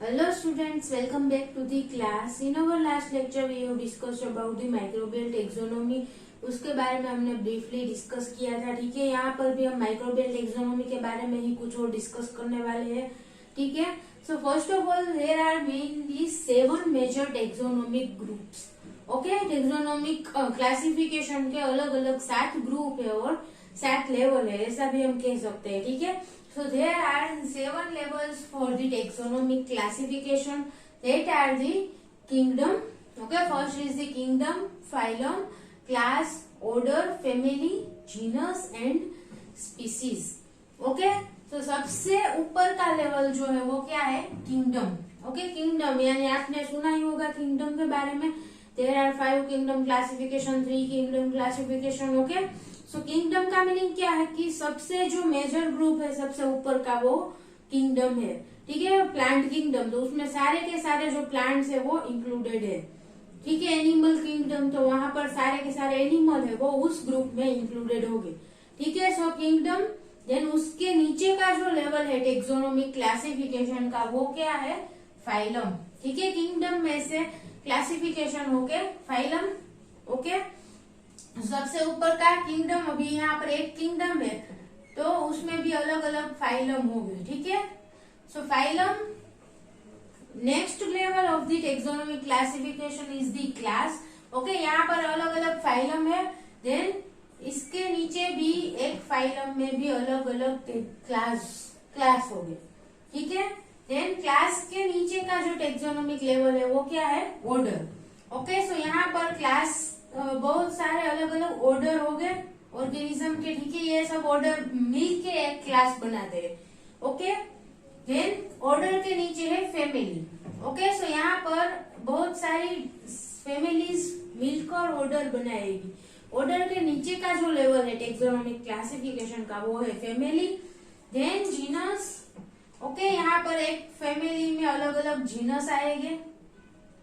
Hello students, welcome back to the class. In our last lecture we have discussed about the microbial taxonomy. उसके बारे में हमने briefly discuss किया था, ठीक है। यहाँ पर भी हम माइक्रोबियल टेक्सोनोमी के बारे में ही कुछ और डिस्कस करने वाले हैं, ठीक है। So first of all there are mainly 7 major taxonomic groups. Okay, taxonomic classification के अलग अलग 7 ग्रुप है और 7 लेवल है, ऐसा भी हम कह सकते हैं, ठीक है। So there are 7 levels for the taxonomic classification. That are the kingdom. Okay, first is the kingdom, phylum, class, order, family, genus and species. Okay, so सबसे ऊपर का लेवल जो है वो क्या है? किंगडम। ओके, किंगडम यानी आपने सुना ही होगा किंगडम के बारे में। There are 5 kingdom classification, 3 kingdom classification. Okay. So kingdom का मीनिंग क्या है कि सबसे जो मेजर ग्रुप है सबसे ऊपर का वो किंगडम है, ठीक है। प्लांट किंगडम तो उसमें सारे के सारे जो प्लांट्स है वो इंक्लूडेड है, ठीक है। एनिमल किंगडम तो वहां पर सारे के सारे एनिमल है वो उस ग्रुप में इंक्लूडेड होंगे, ठीक है। सो किंगडम, देन उसके नीचे का जो लेवल है टेक्सोनोमिक क्लासिफिकेशन का वो क्या है? फाइलम, ठीक है। किंगडम में से क्लासिफिकेशन होके फाइलम। ओके, सबसे ऊपर का किंगडम, अभी यहाँ पर एक किंगडम है तो उसमें भी अलग अलग फाइलम हो गए, ठीक है। So phylum, next level of the taxonomic classification is the class. Okay, यहाँ पर अलग अलग फाइलम है, देन इसके नीचे भी एक फाइलम में भी अलग अलग क्लास हो गए, ठीक है। देन क्लास के नीचे का जो टेक्सोनोमिक लेवल है वो क्या है? ऑर्डर। ओके, सो यहाँ पर क्लास बहुत सारे अलग अलग ऑर्डर हो गए ऑर्गेनिज्म के, ठीक है। ये सब ऑर्डर मिल के एक क्लास बनाते हैं। ओके, देन ऑर्डर के नीचे है फैमिली। ओके, सो यहाँ पर बहुत सारी फैमिलीज मिलकर ऑर्डर बनाएगी। ऑर्डर के नीचे का जो लेवल है टेक्सोनोमिक क्लासिफिकेशन का वो है फैमिली। Then genus. ओके, यहाँ पर एक फैमिली में अलग अलग जीनस आएंगे,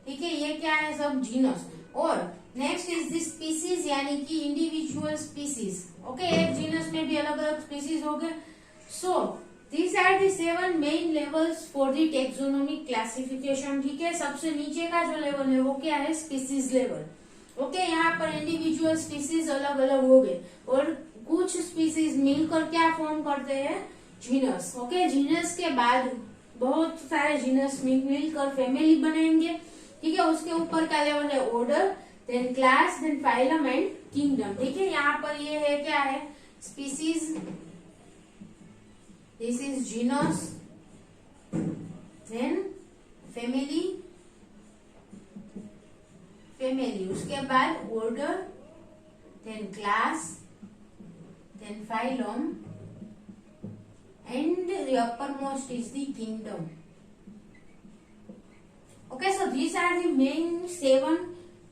ठीक है। ये क्या है? सब जीनस। और नेक्स्ट इज द स्पीसीज, यानी कि इंडिविजुअल स्पीसीज। ओके, एक जीनस में भी अलग अलग स्पीसीज हो गए। So these are the 7 main levels for the taxonomic classification, ठीक है। सबसे नीचे का जो लेवल है वो क्या है? Species level. ओके, यहाँ पर इंडिविजुअल स्पीसीज अलग अलग हो गए और कुछ स्पीसीज मिलकर क्या फॉर्म करते हैं? जीनस। ओके, जीनस के बाद बहुत सारे जीनस मिलकर फैमिली बनेंगे, ठीक है। उसके ऊपर का लेवल है order, then class, then phylum and kingdom, ठीक है। यहाँ पर ये है क्या है? Species, this is genus, then family, उसके बाद order, then class, then phylum and the uppermost is the kingdom. Okay, so these are the main 7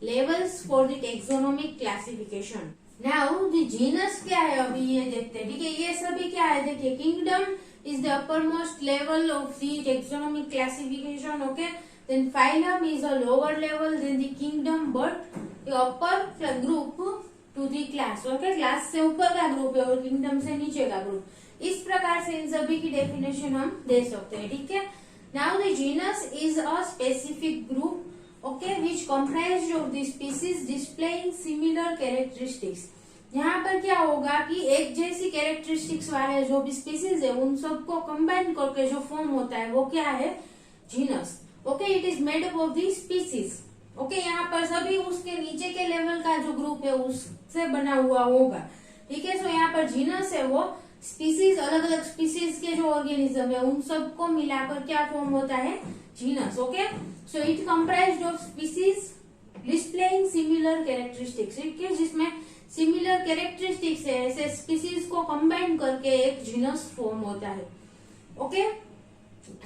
levels for the taxonomic classification. Now the genus क्या है अभी ये देखते हैं, ठीक है। ये सभी क्या है देखिए, kingdom is the uppermost level of the taxonomic classification. Okay, then phylum is a lower level than the kingdom but the upper group to the class. Okay, class से ऊपर का ग्रुप है और kingdom से नीचे का ग्रुप। इस प्रकार से इन सभी की डेफिनेशन हम दे सकते हैं, ठीक है। Now the genus is a specific group, okay, which comprised of the species displaying similar characteristics. यहाँ पर क्या होगा कि एक जैसी कैरेक्टरिस्टिक्स वाले जो भी स्पीसीज है उन सबको कंबाइन करके जो फॉर्म होता है वो क्या है? Genus. Okay, it is made up of the species. Okay, यहाँ पर सभी उसके नीचे के लेवल का जो ग्रुप है उससे बना हुआ होगा, ठीक है। सो यहाँ पर जीनस है वो स्पीसीज, अलग अलग स्पीसीज के जो ऑर्गेनिज्म है उन सबको मिलाकर क्या फॉर्म होता है? Genus. Okay, so it comprised of species displaying similar characteristics, ठीक है। जिसमें सिमिलर कैरेक्टरिस्टिक्स है ऐसे स्पीसीज को कंबाइन करके एक जीनस फॉर्म होता है। ओके,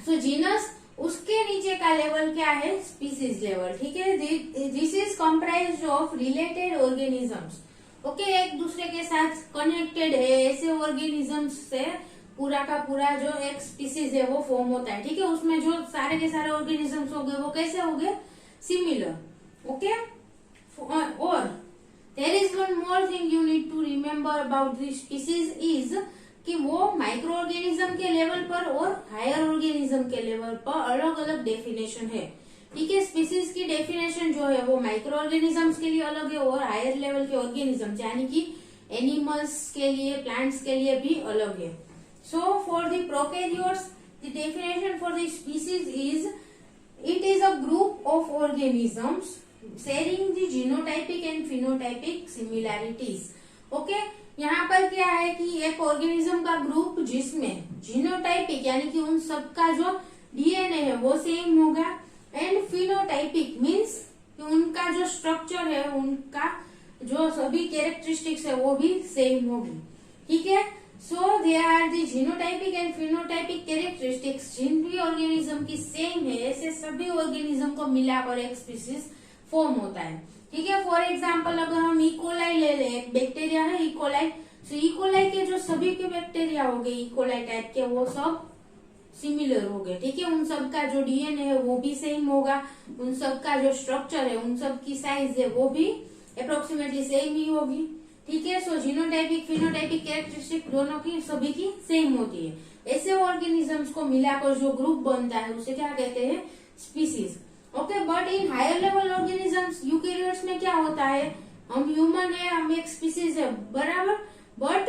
सो जीनस, उसके नीचे का लेवल क्या है? स्पीसीज लेवल, ठीक है। This is comprised of related organisms. Okay, एक दूसरे के साथ कनेक्टेड है ऐसे ऑर्गेनिजम्स से पूरा का पूरा जो एक स्पीसीज है वो फॉर्म होता है, ठीक है। उसमें जो सारे के सारे ऑर्गेनिजम्स हो गए वो कैसे हो गए? सिमिलर। ओके, और there is one more thing you need to remember about this species is कि वो माइक्रो ऑर्गेनिज्म के लेवल पर और हायर ऑर्गेनिज्म के लेवल पर अलग अलग डेफिनेशन है। ठीक है, स्पीसीज की डेफिनेशन जो है वो माइक्रो ऑर्गेनिजम्स के लिए अलग है और हायर लेवल के ऑर्गेनिज्म यानी कि एनिमल्स के लिए, प्लांट्स के लिए भी अलग है। So for the prokaryotes the definition for the species is it is a group of organisms sharing the genotypic and phenotypic similarities. Okay, यहाँ पर क्या है कि एक ऑर्गेनिज्म का ग्रुप जिसमें जीनोटाइपिक यानी कि उन सबका जो डीएनए है वो सेम होगा एंड फिनोटाइपिक मीन्स उनका जो स्ट्रक्चर है, उनका जो सभी कैरेक्टरिस्टिक्स है वो भी सेम होगी। ठीक है, so they are the genotypic and phenotypic characteristics जिन भी ऑर्गेनिज्म की सेम है, ऐसे सभी ऑर्गेनिज्म को मिलाकर एक स्पीसीज फॉर्म होता है। ठीक है, फॉर एग्जाम्पल अगर हम इकोलाई ले ले, एक बैक्टीरिया है इकोलाई, तो इकोलाई के जो सभी के बैक्टीरिया हो गए इकोलाई टाइप के वो सब सिमिलर हो गए। ठीक है, उन सब का जो डीएनए है वो भी सेम होगा, उन सब का जो स्ट्रक्चर है, उन सब की साइज है वो भी अप्रोक्सीमेटली सेम ही होगी। ठीक है, सो जीनोटाइपिक फिनोटाइपिक कैरेक्टरिस्टिक दोनों की सभी की सेम होती है। ऐसे ऑर्गेनिजम्स को मिलाकर जो ग्रुप बनता है उसे क्या कहते हैं, species. Okay, but in higher level organisms eukaryotes में क्या होता है, हम ह्यूमन है, हम एक स्पीसीज है बराबर, बट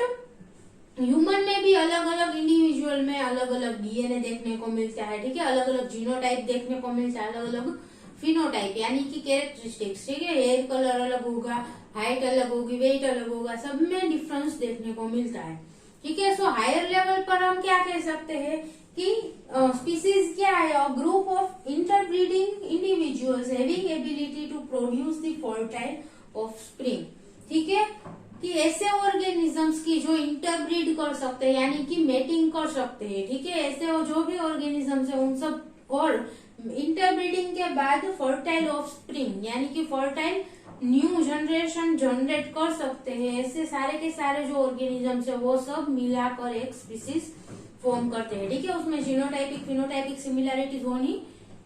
ह्यूमन में भी अलग अलग इंडिविजुअल में अलग अलग डीएनए देखने को मिलता है। ठीक है, अलग अलग जीनोटाइप देखने को मिलता है, अलग अलग फिनोटाइप यानी कि कैरेक्टरिस्टिक्स। ठीक है, हेयर कलर अलग होगा, हाइट अलग होगी, वेट अलग होगा, सब में डिफरेंस देखने को मिलता है। ठीक है, सो हायर लेवल पर हम क्या कह सकते हैं कि स्पीसीज क्या है, a group of interbreeding individuals having ability to produce the fertile offspring. ठीक है, कि ऐसे ऑर्गेनिजम्स की जो इंटरब्रीड कर सकते हैं यानी कि मेटिंग कर सकते हैं। ठीक है, ऐसे जो भी ऑर्गेनिजम्स है उन सब और इंटरब्रीडिंग के बाद फर्टाइल ऑफस्प्रिंग यानी कि फर्टाइल न्यू जनरेशन जनरेट कर सकते हैं, ऐसे सारे के सारे जो ऑर्गेनिजम्स है वो सब मिलाकर एक स्पीसीज फॉर्म करते हैं। ठीक है, उसमें जीनोटाइपिक फिनोटाइपिक सिमिलैरिटीज होनी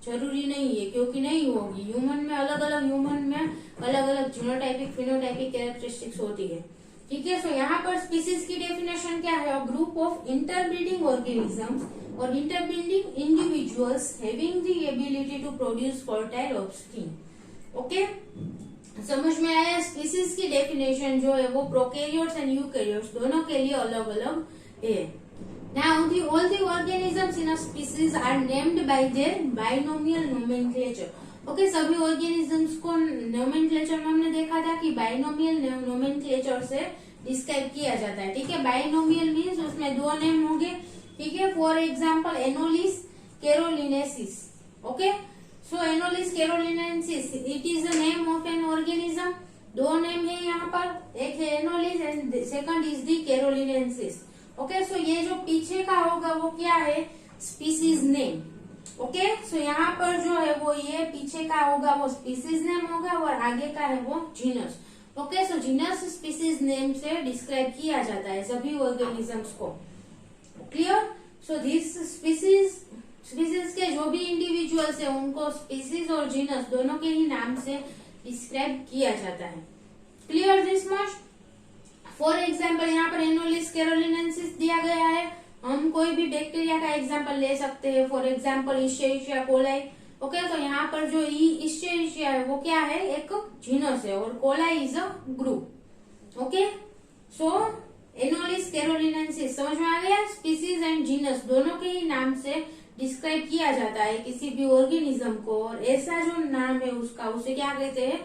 जरूरी नहीं है क्योंकि नहीं होगी, ह्यूमन में अलग अलग जीनोटाइपिक फिनोटाइपिक कैरेक्टरिस्टिक्स होती है। ठीक है, सो यहाँ पर स्पीसीज की डेफिनेशन क्या है, a group of interbreeding organisms और interbreeding individuals having the ability to produce fertile offspring. Okay, समझ में आया। स्पीसीज की डेफिनेशन जो है वो प्रोकैरियोट्स एंड यूकैरियोट्स दोनों के लिए अलग अलग है। Now, all the organisms in a species are named by their binomial nomenclature. Okay, सभी organisms को nomenclature में हमने देखा था कि binomial nomenclature से डिस्क्राइब किया जाता है। ठीक है, binomial मीन्स उसमें दो नेम होंगे। ठीक है, for example Anolis carolinensis. Okay, so Anolis carolinensis it is the name of an organism. दो नेम है यहाँ पर, एक है Anolis and second is the carolinensis. Okay, so ये जो पीछे का होगा वो क्या है, स्पीसीज नेम। ओके, सो यहाँ पर जो है वो ये पीछे का होगा वो स्पीसीज नेम होगा और आगे का है वो जीनस। ओके, सो जीनस स्पीसीज नेम से डिस्क्राइब किया जाता है सभी ऑर्गेनिजम्स को। क्लियर, सो दिस स्पीसीज के जो भी इंडिविजुअल्स है उनको स्पीसीज और जीनस दोनों के ही नाम से डिस्क्राइब किया जाता है। Clear this much. For example यहाँ पर एनोलिस कैरोलिनेसिस दिया गया है, हम कोई भी बैक्टीरिया का एग्जाम्पल ले सकते हैं। For example Escherichia coli. Okay, तो यहाँ पर जो इस्चेरिशिया है वो क्या है, एक जीनस है और coli is a group. Okay, so Anolis carolinensis समझ में आ गया। स्पीसीज एंड जीनस दोनों के ही नाम से डिस्क्राइब किया जाता है किसी भी ऑर्गेनिज्म को, और ऐसा जो नाम है उसका उसे क्या कहते हैं,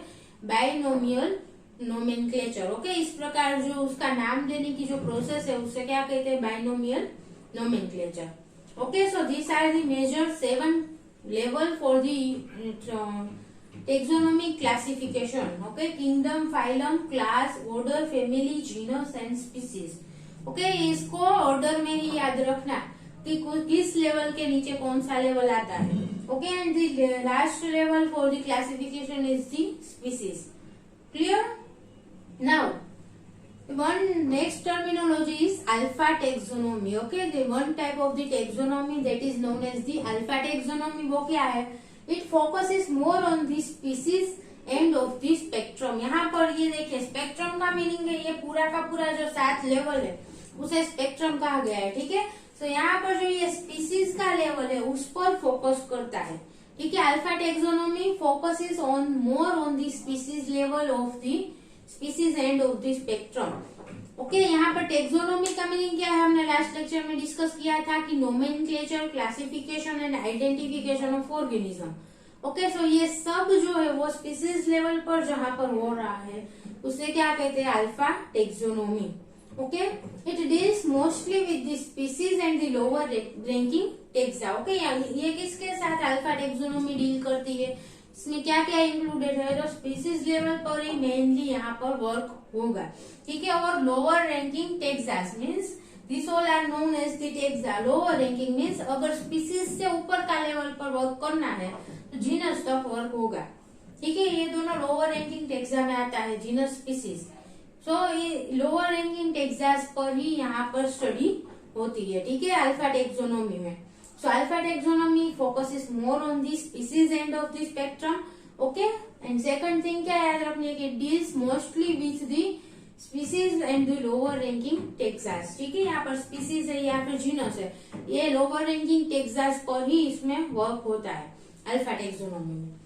बाइनोमियल नोमेनक्लेचर। ओके, इस प्रकार जो उसका नाम देने की जो प्रोसेस है उसे क्या कहते हैं, binomial nomenclature. Okay, so this are the major 7 level for the taxonomic classification. Okay, kingdom, phylum, class, order, family, genus and species. Okay, इसको ऑर्डर में ही याद रखना कि किस लेवल के नीचे कौन सा लेवल आता है। Okay, and the last level for the classification is the species. Clear? Now, one next terminology is alpha taxonomy. Okay, the one type of the taxonomy that is known as the alpha taxonomy. वो क्या है? It focuses more on the species end of the spectrum. यहाँ पर ये देखिए spectrum का meaning है ये पूरा का पूरा जो 7 लेवल है उसे स्पेक्ट्रम कहा गया है। ठीक है, तो यहाँ पर जो ये स्पीसीज का लेवल है उस पर फोकस करता है। ठीक है, alpha taxonomy focuses on more on the species level of the species end of the spectrum. Okay, यहाँ पर टेक्सोनोमी का मीनिंग क्या है, हमने लास्ट लेक्चर में डिस्कस किया था कि nomenclature, classification and identification of organism. Okay, so ये सब जो है वो स्पीसीज लेवल पर जहां पर हो रहा है उसे क्या कहते हैं, alpha taxonomy. Okay, it deals mostly with the species and the lower ranking taxa. Okay, ये किसके साथ अल्फा टेक्सोनोमी डील करती है, इसमें क्या क्या इंक्लूडेड है, तो स्पीसीज लेवल पर ही मेनली यहाँ पर वर्क होगा। ठीक है, और lower ranking taxas means this all are known as the taxa. Lower ranking means अगर स्पीसीज से ऊपर का लेवल पर वर्क करना है तो जीनस तक वर्क होगा। ठीक है, ये दोनों लोअर रैंकिंग टेक्सा में आता है, जीनस स्पीसीज। सो ये लोअर रैंकिंग टेक्सास पर ही यहाँ पर स्टडी होती है। ठीक है, अल्फा टेक्सोनोमी में। So alpha taxonomy focuses more on the species end of the spectrum. Okay, and second thing क्या याद रखनी है कि deals mostly with the species and the lower ranking Texas. ठीक है, यहाँ पर स्पीसीज है या फिर जीनस है, ये लोअर रैंकिंग टेक्सास पर ही इसमें वर्क होता है अल्फा टेक्सोनोमी में।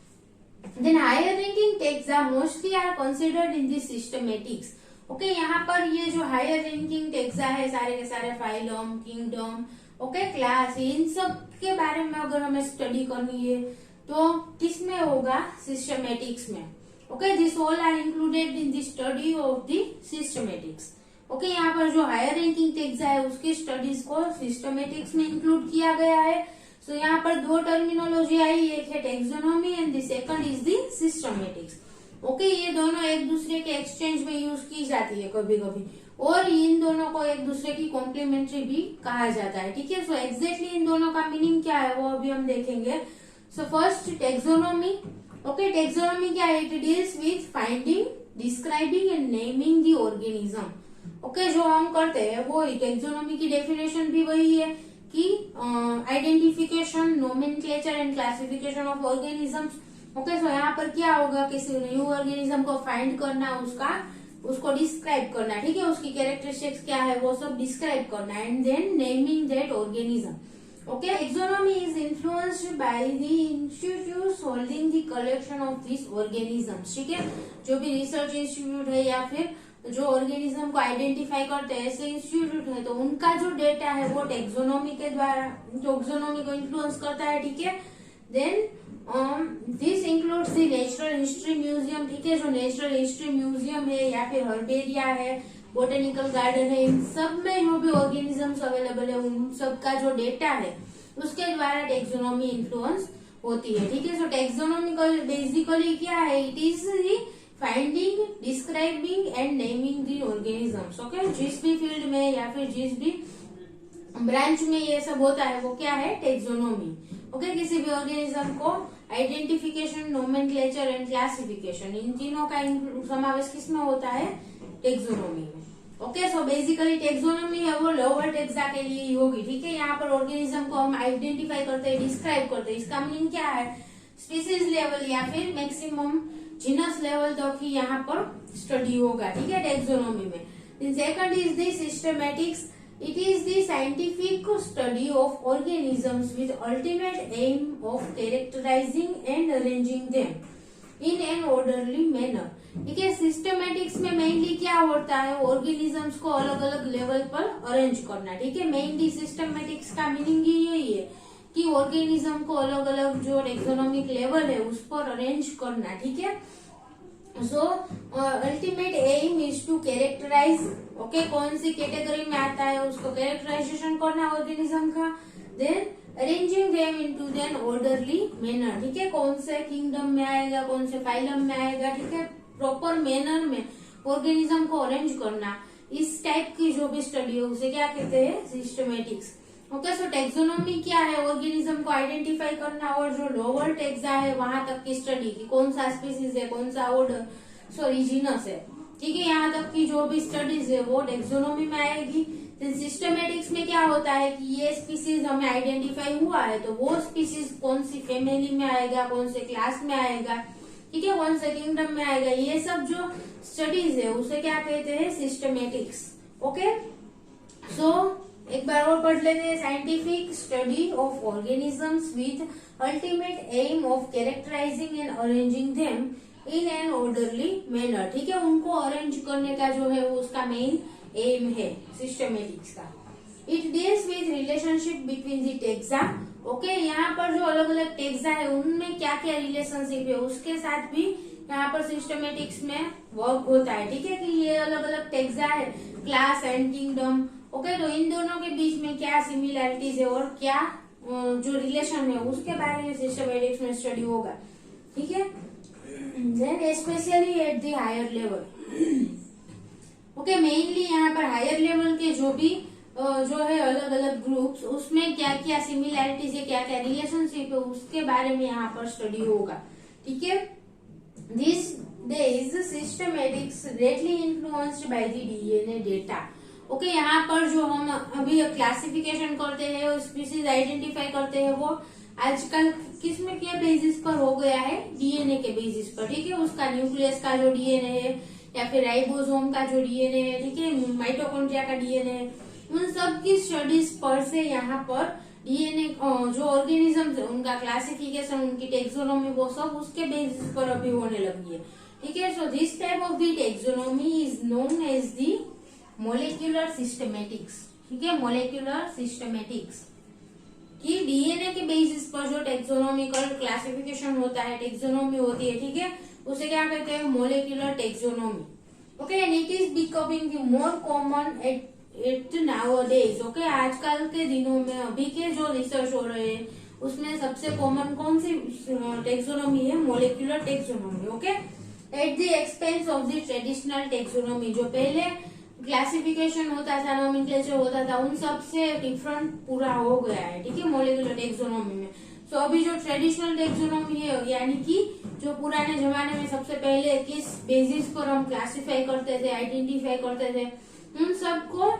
Then higher ranking taxa mostly are considered in the systematics. Okay, यहाँ पर ये जो हायर रैंकिंग टेक्सा है सारे के सारे फाइलम, किंगडम, ओके, क्लास, इन सब के बारे में अगर हमें स्टडी करनी है तो किसमें होगा, सिस्टमेटिक्स में। Okay, this all are included in the study of the systematics. Okay, यहाँ पर जो हायर रैंकिंग टेक्सा है उसकी स्टडीज को सिस्टमेटिक्स में इंक्लूड किया गया है। सो यहाँ पर दो टर्मिनोलॉजी आई, एक है taxonomy and the second is the systematics. Okay, ये दोनों एक दूसरे के एक्सचेंज में यूज की जाती है कभी कभी, और इन दोनों को एक दूसरे की कॉम्प्लीमेंट्री भी कहा जाता है। ठीक है, सो एग्जैक्टली इन दोनों का मीनिंग क्या है वो अभी हम देखेंगे। So first taxonomy. Okay, taxonomy क्या है, it deals with finding, describing and naming the organism. Okay, जो हम करते हैं वो टेक्सोनोमी की डेफिनेशन भी वही है कि identification, nomenclature and classification of organisms. Okay, so यहाँ पर क्या होगा, किसी न्यू ऑर्गेनिज्म को फाइंड करना, उसको डिस्क्राइब करना। ठीक है, उसकी कैरेक्टरिस्टिक्स क्या है वो सब डिस्क्राइब करना, and then naming that organism. Okay, taxonomy is influenced by the institutes holding the collection of this organisms. ठीक है, जो भी रिसर्च इंस्टीट्यूट है या फिर जो ऑर्गेनिज्म को आइडेंटिफाई करते हैं ऐसे इंस्टीट्यूट है, तो उनका जो डेटा है वो टेक्सोनोमी के द्वारा टेक्सोनोमी को इन्फ्लुएंस करता है। ठीक है, then this includes the natural history museum. ठीक है, जो नेचुरल हिस्ट्री म्यूजियम है या फिर हर्बेरिया है, बोटेनिकल गार्डन है, इन सब में जो भी ऑर्गेनिजम्स अवेलेबल है उन सब का जो डेटा है उसके द्वारा टेक्सोनोमी इन्फ्लुएंस होती है। ठीक है, सो टेक्सोनोमी बेसिकली क्या है, it is finding, describing and naming the organisms. Okay, जिस भी फील्ड में या फिर जिस भी ब्रांच में ये सब होता है वो क्या है, टेक्सोनोमी। ओके, किसी भी ऑर्गेनिज्म को आइडेंटिफिकेशन, नोमेनक्लेचर एंड क्लासिफिकेशन, इन तीनों का समावेश किसमें होता है, टेक्सोनोमी में। ओके, सो बेसिकली टेक्सोनोमी है वो लोअर टेक्सा के लिए ही होगी। ठीक है, यहाँ पर ऑर्गेनिज्म को हम आइडेंटिफाई करते हैं, डिस्क्राइब करते हैं, इसका मीनिंग क्या है, स्पीसीज लेवल या फिर मैक्सिमम जीनस लेवल तक ही यहाँ पर स्टडी होगा। ठीक है, टेक्सोनोमी में। Second is the systematics. It is the scientific study of organisms with ultimate aim of characterising and arranging them in an orderly manner. ठीक है, सिस्टमैटिक्स में मेनली क्या होता है, ऑर्गेनिजम्स को अलग अलग लेवल पर अरेंज करना। ठीक है, मेनली सिस्टमैटिक्स का मीनिंग यही है कि ऑर्गेनिज्म को अलग अलग जो टेक्सोनोमिक लेवल है उस पर अरेंज करना। ठीक है, so ultimate aim is to characterise. Okay, कौन सी कैटेगरी में आता है उसको कैरेक्टराइजेशन करना ऑर्गेनिज्म का, then arranging them into then orderly manner. ठीक है, कौन से किंगडम में आएगा, कौन से फाइलम में आएगा। ठीक है, प्रॉपर मैनर में ऑर्गेनिज्म को अरेंज करना, इस टाइप की जो भी स्टडी है उसे क्या कहते हैं, सिस्टमैटिक्स। ओके, सो टेक्सोनोमी क्या है, ऑर्गेनिज्म को आइडेंटिफाई करना, और जो लोअर टेक्सा है वहां तक की स्टडी की कौन सा स्पीसीज है, कौन सा ऑर्डर, सॉरी जीनस है। ठीक है, यहाँ तक की जो भी स्टडीज है वो टेक्सोनोमी में आएगी। सिस्टमैटिक्स में क्या होता है कि ये स्पीसीज हमें आइडेंटिफाई हुआ है तो वो स्पीसीज कौन सी फैमिली में आएगा, कौन से क्लास में आएगा, ठीक है, कौन से किंगडम में आएगा, ये सब जो स्टडीज है उसे क्या कहते हैं, सिस्टमैटिक्स। ओके, सो एक बार और पढ़ लेते हैं। Scientific study of organisms with ultimate aim of characterising and arranging them in an orderly manner. ठीक है, उनको अरेंज करने का जो है वो उसका मेन एम है सिस्टमेटिक्स का। It deals with relationship between the taxa. Okay, यहाँ पर जो अलग अलग टेक्सा है उनमें क्या क्या रिलेशनशिप है उसके साथ भी यहाँ पर सिस्टमेटिक्स में वर्क होता है। ठीक है, कि ये अलग अलग टेक्सा है, क्लास एंड किंगडम। ओके, तो इन दोनों के बीच में क्या सिमिलैरिटीज है और क्या जो रिलेशन है उसके बारे में सिस्टमेटिक्स में स्टडी होगा। ठीक है, then specially at the higher level. Okay, mainly यहाँ पर हायर लेवल के जो भी जो है अलग अलग ग्रुप्स, उसमें क्या क्या सिमिलैरिटीज है, क्या क्या रिलेशनशिप है उसके बारे में यहाँ पर स्टडी होगा। ठीक है, this days systematics greatly influenced by the DNA data। Okay, यहाँ पर जो हम अभी क्लासिफिकेशन करते हैं और स्पीसीज आइडेंटिफाई करते हैं वो आजकल किसमें के बेसिस पर हो गया है, डीएनए के बेसिस पर। ठीक है, उसका न्यूक्लियस का जो डीएनए है या फिर राइबोसोम का जो डीएनए है, ठीक है, माइटोकॉन्ड्रिया का डीएनए है, उन सब की स्टडीज पर से यहाँ पर डीएनए जो ऑर्गेनिज्म है उनका क्लासिफिकेशन, उनकी टेक्सोनोमी, वो सब उसके बेसिस पर अभी होने लगी है। ठीक है, so this type of the taxonomy is known as the molecular systematics. ठीक है, मोलिक्यूलर सिस्टमेटिक्स कि डीएनए के बेसिस पर जो टेक्सोनोमिकल क्लासिफिकेशन होता है, टेक्सोनोमी होती है, ठीक है, उसे क्या कहते हैं, molecular taxonomy. Okay, and it is becoming more common eight nowadays. Okay, आजकल के दिनों में अभी के जो रिसर्च हो रहे हैं उसमें सबसे कॉमन कौन सी टेक्सोनोमी है, molecular taxonomy. Okay, at the expense of the traditional taxonomy, जो पहले क्लासिफिकेशन होता था, नोमेनक्लेचर होता था, उन सब से डिफरेंट पूरा हो गया है। ठीक है, मोलिकुलर टेक्सोनोमी में। सो अभी जो ट्रेडिशनल टेक्सोनोमी है, यानी कि जो पुराने जमाने में सबसे पहले किस बेसिस पर हम क्लासिफाई करते थे, आइडेंटिफाई करते थे, उन सबको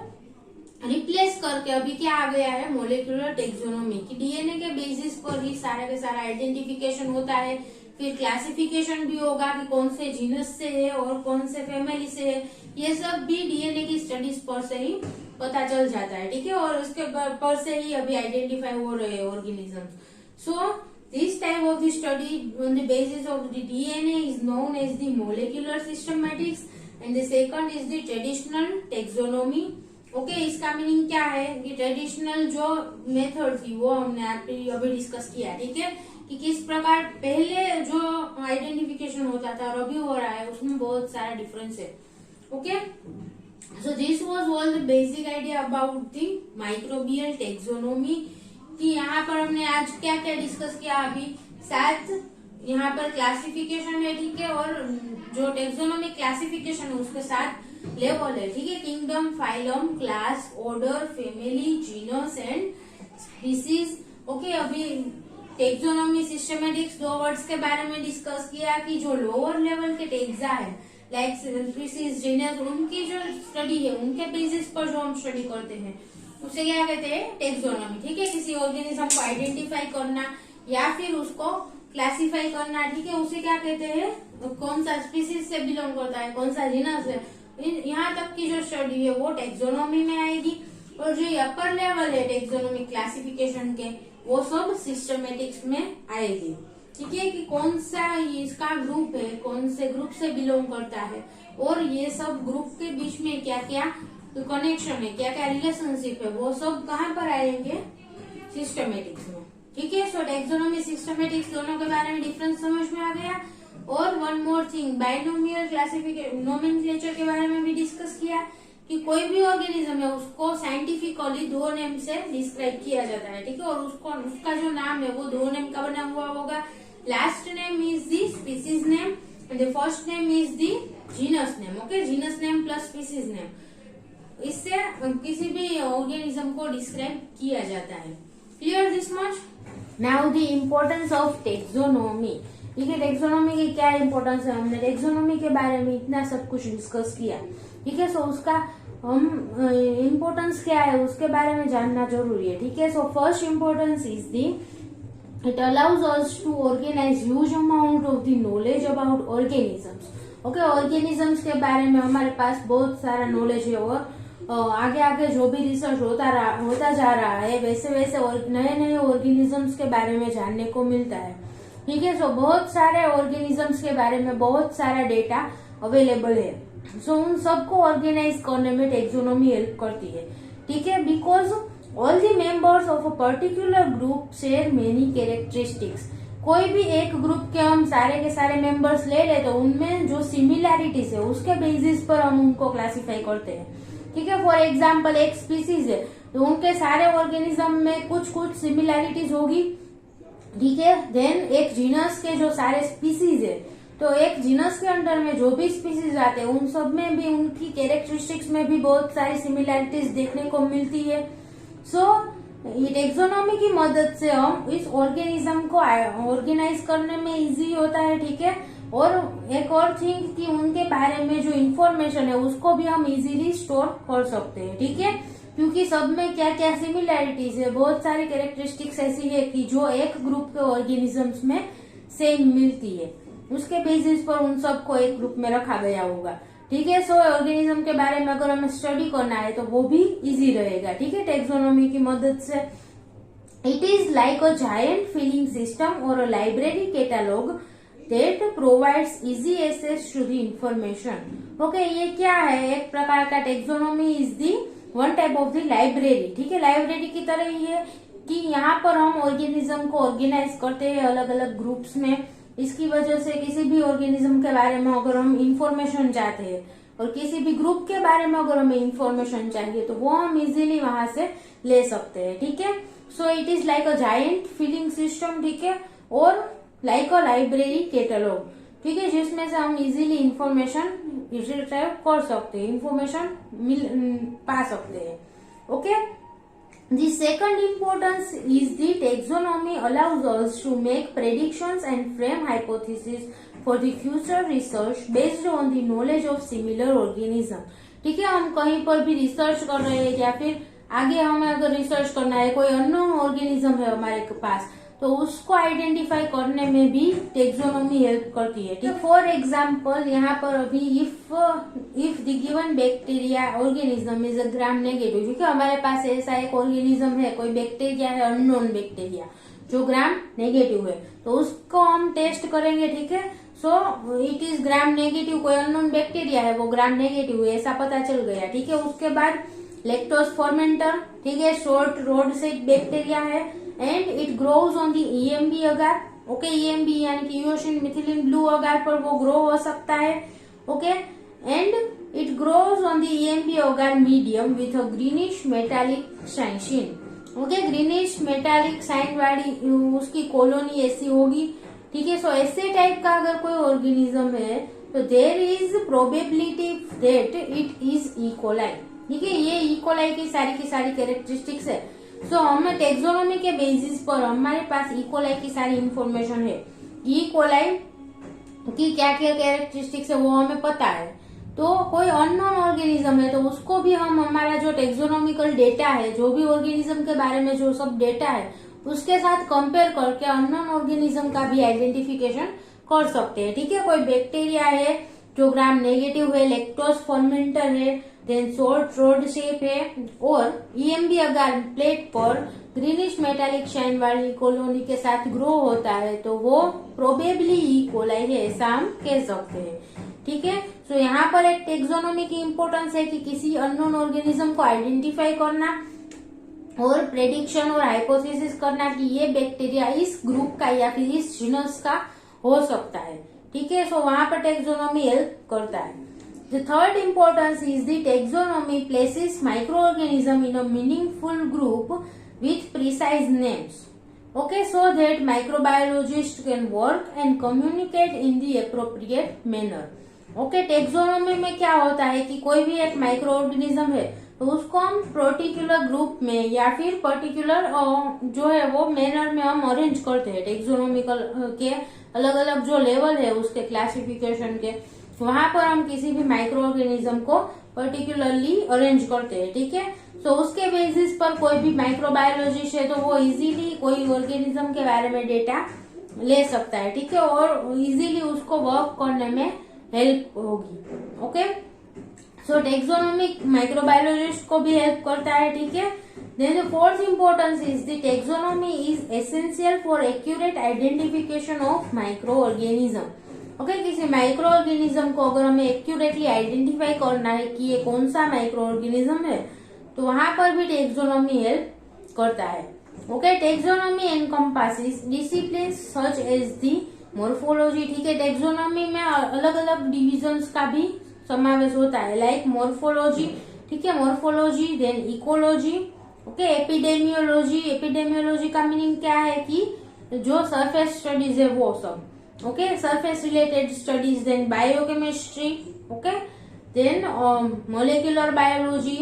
रिप्लेस करके अभी क्या आ गया है, मोलिकुलर टेक्सोनोमी की डीएनए के बेसिस पर ही सारा के सारा आइडेंटिफिकेशन होता है। फिर क्लासिफिकेशन भी होगा कि कौन से जीनस से है और कौन से फैमिली से है, ये सब भी डीएनए की स्टडीज पर से ही पता चल जाता है। ठीक है, और उसके पर से ही अभी आइडेंटिफाई हो रहे हैं organisms. So this type of the study on the basis of the DNA is known as the molecular systematics and the second is the traditional taxonomy. Okay, इसका मीनिंग क्या है कि ट्रेडिशनल जो मेथड थी वो हमने अभी डिस्कस किया। ठीक है, कि किस प्रकार पहले जो आइडेंटिफिकेशन होता था और अभी हो रहा है उसमें बहुत सारा डिफरेंस है। Okay, so this was all the basic idea about the microbial taxonomy. कि यहाँ पर हमने आज क्या क्या डिस्कस किया, अभी 7 यहाँ पर क्लासिफिकेशन है। ठीक है, और जो टेक्सोनोमी क्लासिफिकेशन है उसके 7 लेवल है। ठीक है, kingdom, phylum, class, order, family, genus and species. Okay, अभी टेक्सोनोमी सिस्टमेटिक्स 2 वर्ड्स के बारे में डिस्कस किया कि जो लोअर लेवल के टेक्सा है लाइक स्पीसीज, जीनस, उनकी जो स्टडी है उनके बेसिस पर जो हम स्टडी करते हैं उसे क्या कहते हैं, टेक्सोनोमी। ठीक है, किसी ऑर्गेनिज्म को आइडेंटिफाई करना या फिर उसको क्लासिफाई करना, ठीक है, उसे क्या कहते हैं, कौन सा स्पीसीज से बिलोंग करता है, कौन सा जीनस है, यहाँ तक की जो स्टडी है वो टेक्सोनोमी में आएगी। और जो अपर लेवल है टेक्सोनोमी क्लासिफिकेशन के, वो सब सिस्टमेटिक्स में आएगी। ठीक है, कि कौन सा इसका ग्रुप है, कौन से ग्रुप से बिलोंग करता है, और ये सब ग्रुप के बीच में क्या क्या कनेक्शन है, क्या क्या रिलेशनशिप है, वो सब कहाँ पर आएंगे, सिस्टमेटिक्स में। ठीक है, सो टेक्सोनोमी, सिस्टमेटिक्स दोनों के बारे में डिफरेंस समझ में आ गया। और one more thing, binomial classification, nomenclature के बारे में भी डिस्कस किया कि कोई भी ऑर्गेनिज्म है उसको साइंटिफिकली 2 नेम से डिस्क्राइब किया जाता है। ठीक है, और उसका जो नाम है वो 2 नेम का बना हुआ होगा। Last name is the species name and the first name is the genus name. Okay, genus name plus species name, इससे किसी भी ऑर्गेनिज्म को डिस्क्राइब किया जाता है। Clear this much? Now the importance of taxonomy. ठीक है, टेक्सोनोमी की क्या इम्पोर्टेंस है, हमने टेक्सोनोमी के बारे में इतना सब कुछ डिस्कस किया। ठीक है, सो उसका हम इम्पोर्टेंस क्या है उसके बारे में जानना जरूरी है। ठीक है, so first importance is the it allows us to organise huge amount of the knowledge about organisms. Okay, organisms के बारे में हमारे पास बहुत सारा नॉलेज है और आगे आगे जो भी रिसर्च होता जा रहा है वैसे वैसे नए नए ऑर्गेनिजम्स के बारे में जानने को मिलता है। ठीक है, सो बहुत सारे ऑर्गेनिजम्स के बारे में बहुत सारा डेटा अवेलेबल है। सो उन सबको ऑर्गेनाइज करने में टेक्सोनोमी हेल्प करती है। ठीक है, because all the members of a particular group share many characteristics. कोई भी एक ग्रुप के हम सारे के सारे मेंबर्स ले ले तो उनमें जो सिमिलैरिटीज है उसके बेसिस पर हम उनको क्लासिफाई करते हैं। ठीक है, फॉर एग्जाम्पल एक स्पीसीज है तो उनके सारे ऑर्गेनिज्म में कुछ कुछ सिमिलैरिटीज होगी। ठीक है, देन एक जीनस के जो सारे स्पीसीज है तो एक जीनस के अंडर में जो भी स्पीसीज आते हैं उन सब में भी उनकी कैरेक्टरिस्टिक्स में भी बहुत सारी सिमिलैरिटीज देखने को मिलती है। सो टेक्सोनोमी की मदद से हम इस ऑर्गेनिज्म को ऑर्गेनाइज करने में इजी होता है। ठीक है, और एक और थिंग कि उनके बारे में जो इन्फॉर्मेशन है उसको भी हम इजीली स्टोर कर सकते हैं। ठीक है, क्योंकि सब में क्या क्या सिमिलैरिटीज है, बहुत सारी कैरेक्टरिस्टिक्स ऐसी है कि जो एक ग्रुप के ऑर्गेनिजम्स में सेम मिलती है, उसके बेसिस पर उन सबको एक ग्रुप में रखा गया होगा। ठीक है, सो ऑर्गेनिज्म के बारे में अगर हमें स्टडी करना है तो वो भी इजी रहेगा। ठीक है, टेक्सोनोमी की मदद से it is like a giant filing system और a library catalogue that provides easy access to the information. Okay, ये क्या है, एक प्रकार का taxonomy is the one type of the library. ठीक है, लाइब्रेरी की तरह ही है कि यहाँ पर हम ऑर्गेनिज्म को ऑर्गेनाइज करते हैं अलग अलग ग्रुप्स में। इसकी वजह से किसी भी ऑर्गेनिज्म के बारे में अगर हम इंफॉर्मेशन चाहते हैं और किसी भी ग्रुप के बारे में अगर हमें इंफॉर्मेशन चाहिए तो वो हम इजीली वहां से ले सकते हैं। ठीक है, so it is like a giant filing system. ठीक है, और लाइक अ लाइब्रेरी कैटलॉग। ठीक है, जिसमें से हम इजीली इंफॉर्मेशन रिट्रीव कर सकते हैं, इंफॉर्मेशन पा सकते हैं। Okay, The second importance is the taxonomy allows us to make predictions and frame hypotheses for the future research based on the knowledge of similar organism. ठीक है, हम कहीं पर भी रिसर्च कर रहे हैं या फिर आगे हमें अगर रिसर्च करना है, कोई अननोन ऑर्गेनिज्म है हमारे पास, तो उसको आइडेंटिफाई करने में भी टेक्सोनोमी हेल्प करती है। ठीक है, फॉर एग्जाम्पल यहाँ पर अभी if the given bacteria organism is a gram negative. ठीक है, हमारे पास ऐसा एक ऑर्गेनिज्म है, कोई बैक्टीरिया है अननोन बैक्टीरिया जो ग्राम नेगेटिव है, तो उसको हम टेस्ट करेंगे। ठीक है, so it is gram negative, कोई अननोन बैक्टीरिया है वो ग्राम नेगेटिव है ऐसा पता चल गया। ठीक है, उसके बाद लैक्टोज फर्मेंटर, ठीक है, शॉर्ट रोड से बैक्टीरिया है and it grows on the EMB agar. Okay, EMB यानी कि यूरोसिन मिथिलिन ब्लू अगार पर वो ग्रो हो सकता है। Okay, and it grows on the EMB agar medium with a greenish metallic shine. Okay, greenish metallic shine वाली उसकी कॉलोनी ऐसी होगी। ठीक है, सो ऐसे टाइप का अगर कोई ऑर्गेनिज्म है तो there is probability that it is E coli. ठीक है, ये इकोलाई की सारी कैरेक्टरिस्टिक्स है। सो हमें टेक्सोनोमी के बेसिस पर हमारे पास इकोलाई की सारी इंफॉर्मेशन है। इकोलाई की क्या क्या कैरेक्टरिस्टिक्स है वो हमें पता है। तो कोई अननोन ऑर्गेनिज्म है तो उसको भी हम हमारा जो टेक्सोनोमिकल डेटा है, जो भी ऑर्गेनिज्म के बारे में जो सब डेटा है उसके साथ कंपेयर करके अननोन ऑर्गेनिज्म का भी आइडेंटिफिकेशन कर सकते हैं। ठीक है, कोई बैक्टीरिया है जो ग्राम नेगेटिव है, लैक्टोज फर्मेंटर है, देन शॉर्ट रोड शेप है और EMB अगार प्लेट पर ग्रीनिश मेटालिक शाइन वाली कॉलोनी के साथ ग्रो होता है तो वो प्रोबेबली इकोलाई है ऐसा हम कह सकते हैं। ठीक है, सो यहाँ पर एक टेक्सोनोमी की इम्पोर्टेंस है कि किसी अननोन ऑर्गेनिज्म को आइडेंटिफाई करना और प्रेडिक्शन और हाइपोथेसिस करना कि ये बैक्टीरिया इस ग्रुप का या फिर इस जीनस का हो सकता है। ठीक है, सो वहां पर टेक्सोनोमी हेल्प करता है। The third importance is the taxonomy places microorganism in a meaningful group with precise names. Okay, so that microbiologists can work and communicate in the appropriate manner. Okay, taxonomy में क्या होता है कि कोई भी एक माइक्रो ऑर्गेनिज्म है तो उसको हम पर्टिकुलर ग्रुप में या फिर पर्टिकुलर जो है वो मैनर में हम अरेंज करते हैं। टेक्सोनोमिकल के अलग अलग जो लेवल है उसके क्लासिफिकेशन के, वहां पर हम किसी भी माइक्रो ऑर्गेनिज्म को पर्टिकुलरली अरेंज करते हैं। ठीक है, तो उसके बेसिस पर कोई भी माइक्रोबायोलॉजिस्ट है तो वो इजीली कोई ऑर्गेनिज्म के बारे में डेटा ले सकता है। ठीक है, और इजीली उसको वर्क करने में हेल्प होगी। ओके, सो टेक्सोनोमी माइक्रोबायोलॉजिस्ट को भी हेल्प करता है, ठीक है। Then the fourth importance is the taxonomy is essential for accurate identification of microorganism. Okay, किसी माइक्रो ऑर्गेनिज्म को अगर हमें एक्यूरेटली आइडेंटिफाई करना है कि ये कौन सा माइक्रो ऑर्गेनिज्म है, तो वहां पर भी टेक्सोनोमी हेल्प करता है। Okay, taxonomy encompasses disciplines such as the morphology, ठीक है। टेक्सोनोमी में अलग अलग डिविजन्स का भी समावेश होता है, लाइक मॉर्फोलॉजी, ठीक है, morphology, then ecology, okay, epidemiology. Epidemiology का मीनिंग क्या है कि जो सरफेस स्टडीज है वो सब, okay, surface related studies. Then biochemistry, okay, then molecular biology,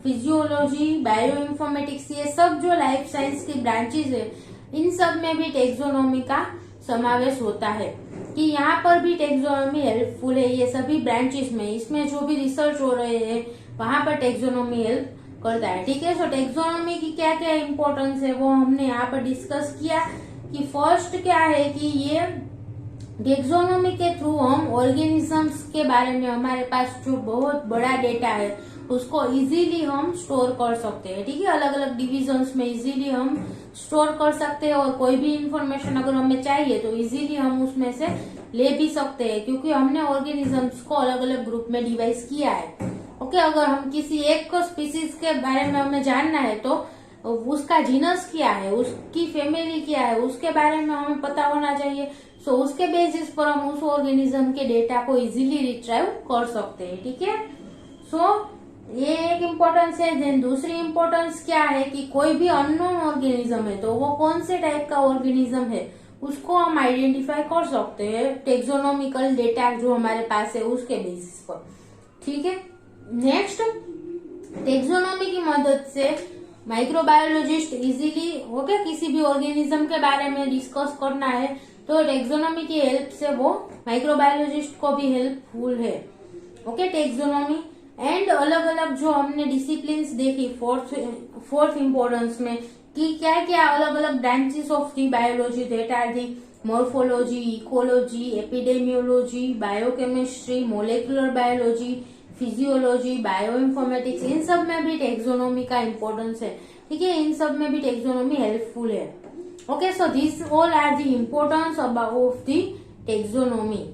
physiology, bio informatics, ये सब जो लाइफ साइंस की ब्रांचेस है, इन सब में भी टेक्सोनोमी का समावेश होता है कि यहाँ पर भी टेक्सोनोमी हेल्पफुल है। ये सभी ब्रांचेस में, इसमें जो भी रिसर्च हो रहे हैं वहां पर टेक्सोनोमी हेल्प करता है, ठीक है। सो टेक्सोनोमी की क्या क्या इम्पोर्टेंस है वो हमने यहाँ पर डिस्कस किया कि फर्स्ट क्या है कि ये टेक्सोनोमी के थ्रू हम ऑर्गेनिजम्स के बारे में हमारे पास जो बहुत बड़ा डेटा है उसको इजीली हम स्टोर कर सकते हैं, ठीक है। अलग अलग डिविजन्स में इजीली हम स्टोर कर सकते हैं और कोई भी इंफॉर्मेशन अगर हमें चाहिए तो इजीली हम उसमें से ले भी सकते हैं, क्योंकि हमने ऑर्गेनिजम्स को अलग अलग ग्रुप में डिवाइड किया है। ओके, अगर हम किसी एक स्पीसीज के बारे में हमें जानना है तो उसका जीनस क्या है, उसकी फैमिली क्या है, उसके बारे में हमें पता होना चाहिए। सो उसके बेसिस पर हम उस ऑर्गेनिज्म के डेटा को इजीली रिट्राइव कर सकते हैं, ठीक है। सो ये एक इम्पोर्टेंस है। देन दूसरी इम्पोर्टेंस क्या है कि कोई भी अननोन ऑर्गेनिज्म है तो वो कौन से टाइप का ऑर्गेनिज्म है उसको हम आइडेंटिफाई कर सकते हैं टेक्सोनोमिकल डेटा जो हमारे पास है उसके बेसिस पर, ठीक है। नेक्स्ट, टेक्सोनोमी की मदद से माइक्रोबायोलॉजिस्ट इजीली, ओके, किसी भी ऑर्गेनिज्म के बारे में डिस्कस करना है तो टेक्सोनोमी की हेल्प से वो माइक्रोबायोलॉजिस्ट को भी हेल्पफुल है, ओके, टेक्सोनोमी। एंड अलग अलग जो हमने डिसिप्लिन्स देखी फोर्थ इम्पोर्टेंस में कि क्या क्या अलग अलग branches of the biology, that are the morphology, ecology, epidemiology, biochemistry, molecular biology, physiology, bio informatics, इन सब में भी टेक्सोनोमी का इम्पोर्टेंस है, ठीक है। इन सब में भी टेक्सोनोमी हेल्पफुल है। Okay, so this all are the importance of the taxonomy.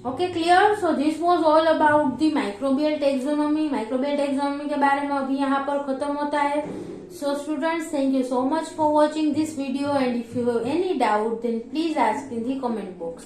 Okay, clear. So this was all about the microbial taxonomy. Microbial taxonomy के बारे में अभी यहाँ पर खत्म होता है। सो students, thank you so much for watching this video, and if you have any doubt then please ask in the comment box.